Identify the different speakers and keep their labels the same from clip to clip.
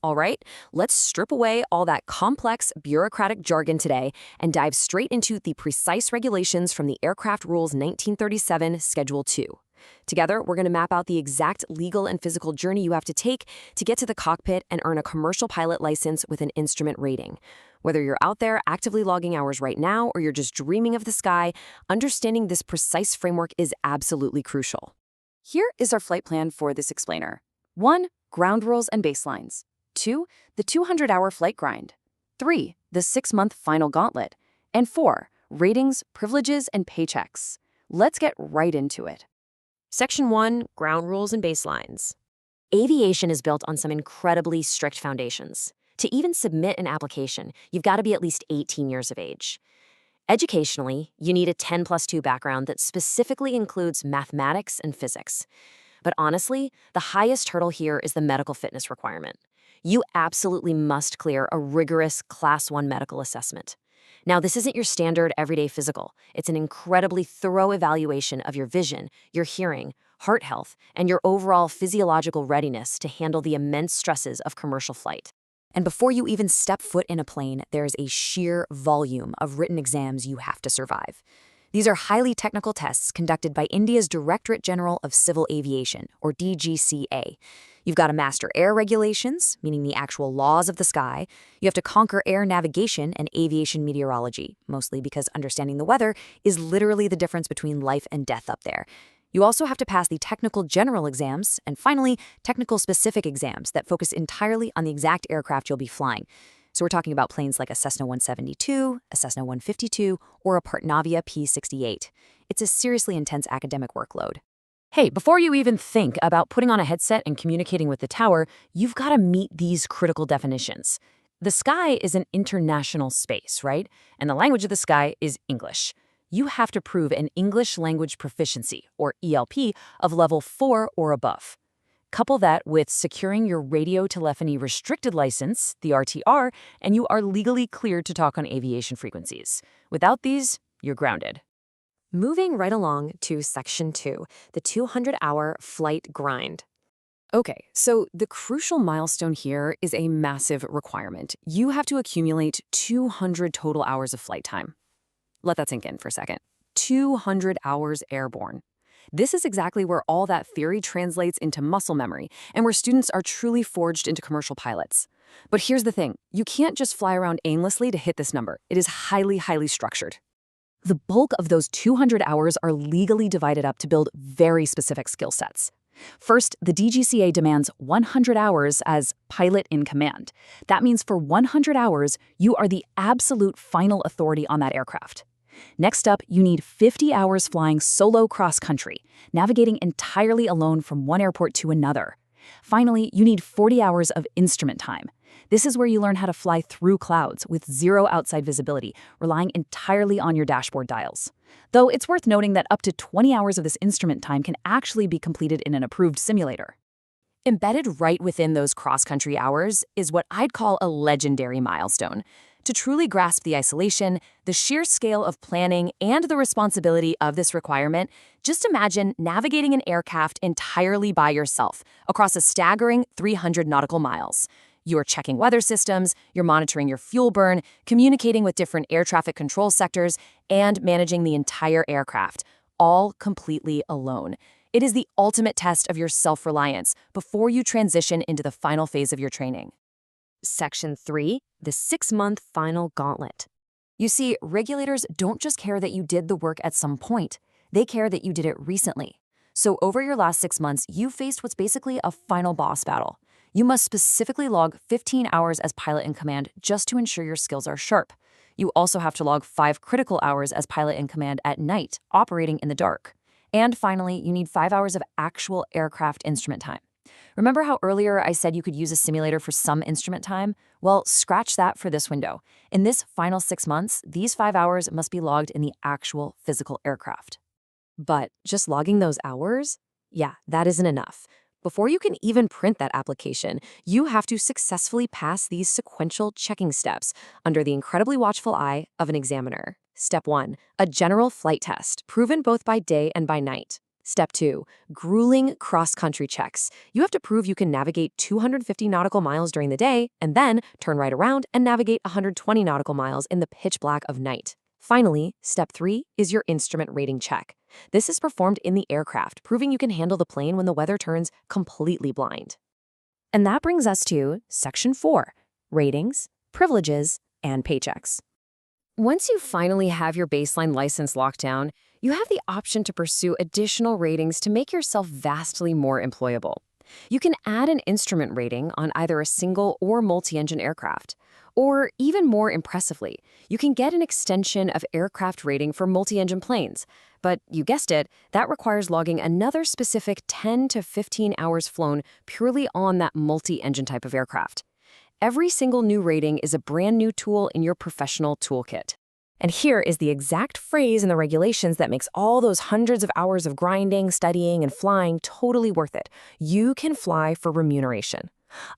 Speaker 1: All right, let's strip away all that complex bureaucratic jargon today and dive straight into the precise regulations from the Aircraft Rules 1937, Schedule 2. Together, we're going to map out the exact legal and physical journey you have to take to get to the cockpit and earn a commercial pilot license with an instrument rating. Whether you're out there actively logging hours right now or you're just dreaming of the sky, understanding this precise framework is absolutely crucial.
Speaker 2: Here is our flight plan for this explainer. 1. Ground rules and baselines. 2. The 200-hour flight grind. 3. The 6-month final gauntlet. And 4. Ratings, privileges, and paychecks. Let's get right into it.
Speaker 1: Section 1, Ground Rules and Baselines. Aviation is built on some incredibly strict foundations. To even submit an application, you've got to be at least 18 years of age. Educationally, you need a 10+2 background that specifically includes mathematics and physics. But honestly, the highest hurdle here is the medical fitness requirement. You absolutely must clear a rigorous Class 1 medical assessment. Now, this isn't your standard everyday physical. It's an incredibly thorough evaluation of your vision, your hearing, heart health, and your overall physiological readiness to handle the immense stresses of commercial flight. And before you even step foot in a plane, there's a sheer volume of written exams you have to survive. These are highly technical tests conducted by India's Directorate General of Civil Aviation, or DGCA. You've got to master air regulations, meaning the actual laws of the sky. You have to conquer air navigation and aviation meteorology, mostly because understanding the weather is literally the difference between life and death up there. You also have to pass the technical general exams, and finally, technical specific exams that focus entirely on the exact aircraft you'll be flying. So we're talking about planes like a Cessna 172, a Cessna 152, or a Partnavia P-68. It's a seriously intense academic workload. Hey, before you even think about putting on a headset and communicating with the tower, you've got to meet these critical definitions. The sky is an international space, right? And the language of the sky is English. You have to prove an English language proficiency, or ELP, of level 4 or above. Couple that with securing your radio telephony restricted license, the RTR, and you are legally cleared to talk on aviation frequencies. Without these, you're grounded. Moving right along to Section 2, the 200-hour flight grind. Okay, so the crucial milestone here is a massive requirement. You have to accumulate 200 total hours of flight time. Let that sink in for a second. 200 hours airborne. This is exactly where all that theory translates into muscle memory and where students are truly forged into commercial pilots. But here's the thing. You can't just fly around aimlessly to hit this number. It is highly, highly structured. The bulk of those 200 hours are legally divided up to build very specific skill sets. First, the DGCA demands 100 hours as pilot in command. That means for 100 hours, you are the absolute final authority on that aircraft. Next up, you need 50 hours flying solo cross-country, navigating entirely alone from one airport to another. Finally, you need 40 hours of instrument time. This is where you learn how to fly through clouds with zero outside visibility, relying entirely on your dashboard dials. Though it's worth noting that up to 20 hours of this instrument time can actually be completed in an approved simulator. Embedded right within those cross-country hours is what I'd call a legendary milestone. To truly grasp the isolation, the sheer scale of planning, and the responsibility of this requirement, just imagine navigating an aircraft entirely by yourself across a staggering 300 nautical miles. You're checking weather systems, you're monitoring your fuel burn, communicating with different air traffic control sectors, and managing the entire aircraft, all completely alone. It is the ultimate test of your self-reliance before you transition into the final phase of your training. Section 3, the 6-month final gauntlet. You see, regulators don't just care that you did the work at some point. They care that you did it recently. So over your last 6 months, you faced what's basically a final boss battle. You must specifically log 15 hours as pilot in command just to ensure your skills are sharp. You also have to log 5 critical hours as pilot in command at night, operating in the dark. And finally, you need 5 hours of actual aircraft instrument time. Remember how earlier I said you could use a simulator for some instrument time? Well, scratch that for this window. In this final 6 months, these 5 hours must be logged in the actual physical aircraft. But just logging those hours? Yeah, that isn't enough. Before you can even print that application, you have to successfully pass these sequential checking steps under the incredibly watchful eye of an examiner. Step 1, a general flight test, proven both by day and by night. Step 2. Grueling cross-country checks. You have to prove you can navigate 250 nautical miles during the day and then turn right around and navigate 120 nautical miles in the pitch black of night. Finally, Step 3 is your instrument rating check. This is performed in the aircraft, proving you can handle the plane when the weather turns completely blind. And that brings us to Section 4, ratings, privileges, and paychecks. Once you finally have your baseline license locked down, you have the option to pursue additional ratings to make yourself vastly more employable. You can add an instrument rating on either a single or multi-engine aircraft. Or even more impressively, you can get an extension of aircraft rating for multi-engine planes. But you guessed it, that requires logging another specific 10 to 15 hours flown purely on that multi-engine type of aircraft. Every single new rating is a brand new tool in your professional toolkit. And here is the exact phrase in the regulations that makes all those hundreds of hours of grinding, studying, and flying totally worth it. You can fly for remuneration.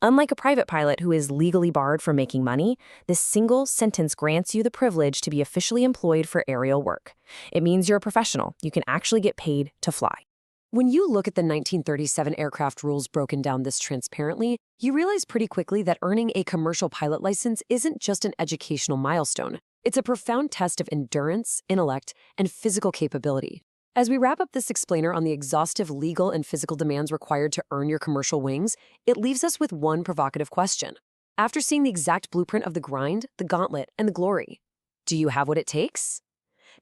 Speaker 1: Unlike a private pilot who is legally barred from making money, this single sentence grants you the privilege to be officially employed for aerial work. It means you're a professional. You can actually get paid to fly. When you look at the 1937 aircraft rules broken down this transparently, you realize pretty quickly that earning a commercial pilot license isn't just an educational milestone. It's a profound test of endurance, intellect, and physical capability. As we wrap up this explainer on the exhaustive legal and physical demands required to earn your commercial wings, it leaves us with one provocative question. After seeing the exact blueprint of the grind, the gauntlet, and the glory, do you have what it takes?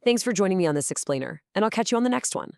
Speaker 1: Thanks for joining me on this explainer, and I'll catch you on the next one.